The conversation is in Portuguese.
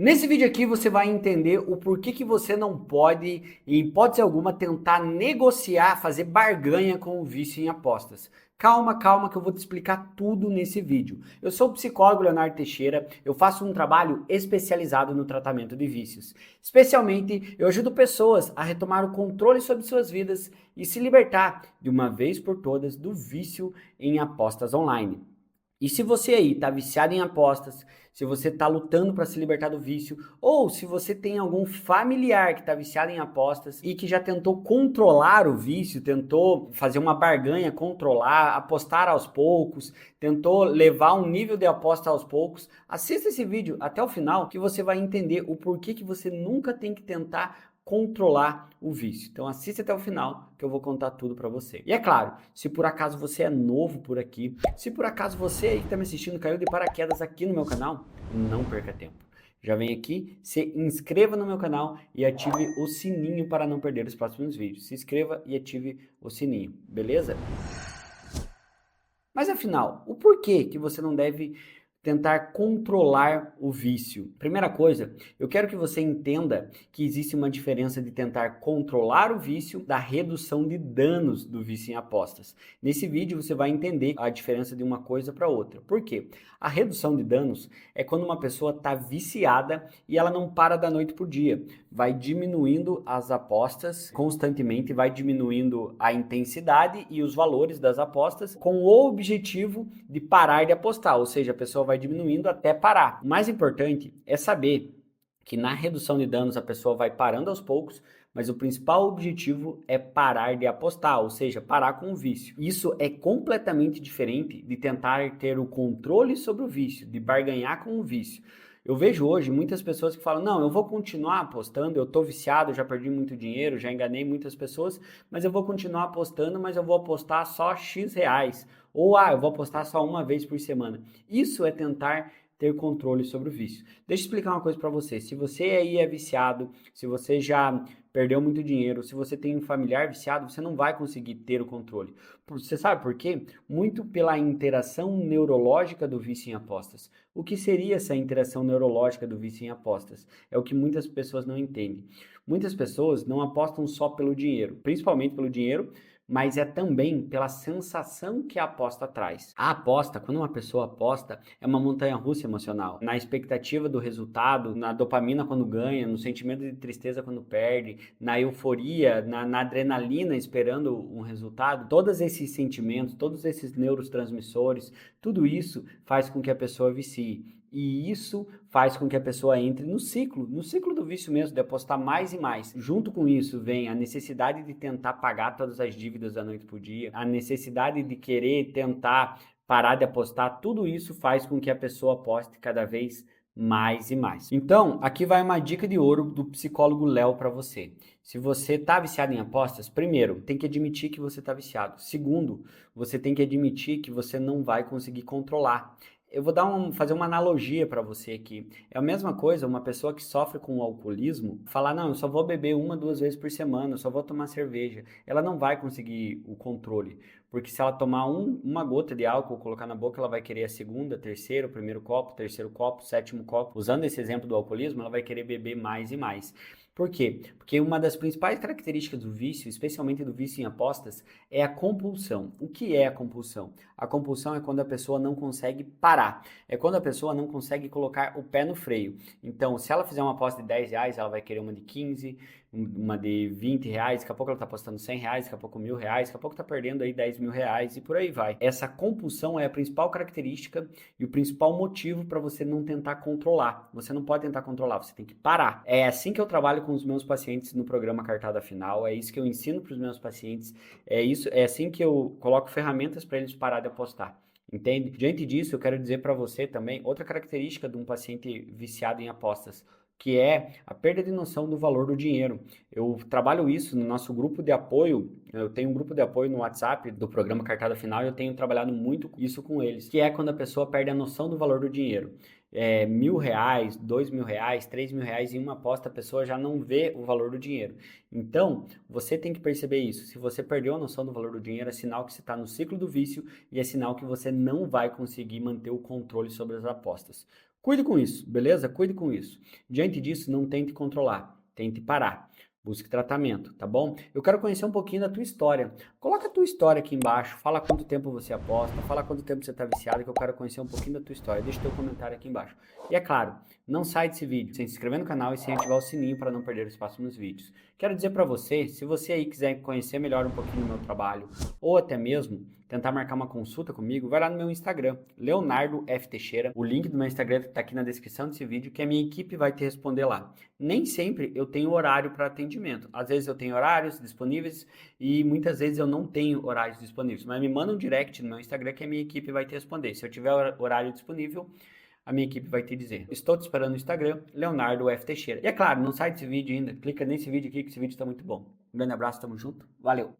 Nesse vídeo aqui você vai entender o porquê que você não pode, em hipótese alguma, tentar negociar, fazer barganha com o vício em apostas. Calma, calma que eu vou te explicar tudo nesse vídeo. Eu sou o psicólogo Leonardo Teixeira, eu faço um trabalho especializado no tratamento de vícios. Especialmente, eu ajudo pessoas a retomar o controle sobre suas vidas e se libertar de uma vez por todas do vício em apostas online. E se você aí está viciado em apostas, se você está lutando para se libertar do vício, ou se você tem algum familiar que está viciado em apostas e que já tentou controlar o vício, tentou fazer uma barganha, controlar, apostar aos poucos, tentou levar um nível de aposta aos poucos, assista esse vídeo até o final que você vai entender o porquê que você nunca tem que tentar controlar o vício. Então assista até o final que eu vou contar tudo para você. E é claro, se por acaso você é novo por aqui, se por acaso você aí que está me assistindo caiu de paraquedas aqui no meu canal, não perca tempo. Já vem aqui, se inscreva no meu canal e ative o sininho para não perder os próximos vídeos. Se inscreva e ative o sininho, beleza? Mas afinal, o porquê que você não deve tentar controlar o vício? Primeira coisa, eu quero que você entenda que existe uma diferença de tentar controlar o vício da redução de danos do vício em apostas. Nesse vídeo você vai entender a diferença de uma coisa para outra. Por quê? A redução de danos é quando uma pessoa está viciada e ela não para da noite para o dia. Vai diminuindo as apostas constantemente, vai diminuindo a intensidade e os valores das apostas com o objetivo de parar de apostar, ou seja, a pessoa vai diminuindo até parar. O mais importante é saber que na redução de danos a pessoa vai parando aos poucos, mas o principal objetivo é parar de apostar, ou seja, parar com o vício. Isso é completamente diferente de tentar ter o controle sobre o vício, de barganhar com o vício. Eu vejo hoje muitas pessoas que falam, não, eu vou continuar apostando, eu tô viciado, já perdi muito dinheiro, já enganei muitas pessoas, mas eu vou continuar apostando, mas eu vou apostar só X reais. Ou, eu vou apostar só uma vez por semana. Isso é tentar ter controle sobre o vício. Deixa eu explicar uma coisa para você. Se você aí é viciado, se você já perdeu muito dinheiro, se você tem um familiar viciado, você não vai conseguir ter o controle. Você sabe por quê? Muito pela interação neurológica do vício em apostas. O que seria essa interação neurológica do vício em apostas? É o que muitas pessoas não entendem. Muitas pessoas não apostam só pelo dinheiro, principalmente pelo dinheiro, mas é também pela sensação que a aposta traz. A aposta, quando uma pessoa aposta, é uma montanha-russa emocional. Na expectativa do resultado, na dopamina quando ganha, no sentimento de tristeza quando perde, na euforia, na adrenalina esperando um resultado, todos esses sentimentos, todos esses neurotransmissores, tudo isso faz com que a pessoa vicie. E isso faz com que a pessoa entre no ciclo do vício mesmo, de apostar mais e mais. Junto com isso vem a necessidade de tentar pagar todas as dívidas da noite pro dia, a necessidade de querer tentar parar de apostar, tudo isso faz com que a pessoa aposte cada vez mais e mais. Então, aqui vai uma dica de ouro do psicólogo Léo para você. Se você está viciado em apostas, primeiro, tem que admitir que você está viciado. Segundo, você tem que admitir que você não vai conseguir controlar. Eu vou fazer uma analogia para você aqui. É a mesma coisa uma pessoa que sofre com o alcoolismo falar, não, eu só vou beber uma, duas vezes por semana, eu só vou tomar cerveja. Ela não vai conseguir o controle, porque se ela tomar uma gota de álcool, colocar na boca, ela vai querer a segunda, terceira, o primeiro copo, terceiro copo, sétimo copo. Usando esse exemplo do alcoolismo, ela vai querer beber mais e mais. Por quê? Porque uma das principais características do vício, especialmente do vício em apostas, é a compulsão. O que é a compulsão? A compulsão é quando a pessoa não consegue parar. É quando a pessoa não consegue colocar o pé no freio. Então, se ela fizer uma aposta de 10 reais, ela vai querer uma de 15, uma de 20 reais, daqui a pouco ela está apostando 100 reais, daqui a pouco 1.000 reais, daqui a pouco está perdendo aí 10 mil reais e por aí vai. Essa compulsão é a principal característica e o principal motivo para você não tentar controlar. Você não pode tentar controlar, você tem que parar. É assim que eu trabalho com os meus pacientes no programa Cartada Final, é isso que eu ensino para os meus pacientes, é assim que eu coloco ferramentas para eles parar de apostar. Entende? Diante disso, eu quero dizer para você também outra característica de um paciente viciado em apostas, que é a perda de noção do valor do dinheiro. Eu trabalho isso no nosso grupo de apoio, eu tenho um grupo de apoio no WhatsApp do programa Cartada Final e eu tenho trabalhado muito isso com eles, que é quando a pessoa perde a noção do valor do dinheiro. R$ 1.000, R$ 2.000, R$ 3.000 em uma aposta, a pessoa já não vê o valor do dinheiro. Então, você tem que perceber isso. Se você perdeu a noção do valor do dinheiro, é sinal que você está no ciclo do vício e é sinal que você não vai conseguir manter o controle sobre as apostas. Cuide com isso, beleza? Cuide com isso. Diante disso, não tente controlar, tente parar. Busque tratamento, tá bom? Eu quero conhecer um pouquinho da tua história. Coloca a tua história aqui embaixo, fala quanto tempo você aposta, fala quanto tempo você está viciado, que eu quero conhecer um pouquinho da tua história. Deixa teu comentário aqui embaixo. E é claro, não sai desse vídeo sem se inscrever no canal e sem ativar o sininho para não perder os próximos vídeos. Quero dizer para você, se você aí quiser conhecer melhor um pouquinho do meu trabalho, ou até mesmo tentar marcar uma consulta comigo, vai lá no meu Instagram, Leonardo F. Teixeira. O link do meu Instagram está aqui na descrição desse vídeo, que a minha equipe vai te responder lá. Nem sempre eu tenho horário para atendimento. Às vezes eu tenho horários disponíveis e muitas vezes eu não tenho horários disponíveis. Mas me manda um direct no meu Instagram que a minha equipe vai te responder. Se eu tiver horário disponível, a minha equipe vai te dizer. Estou te esperando no Instagram, Leonardo F. Teixeira. E é claro, não sai desse vídeo ainda. Clica nesse vídeo aqui que esse vídeo está muito bom. Um grande abraço, tamo junto. Valeu!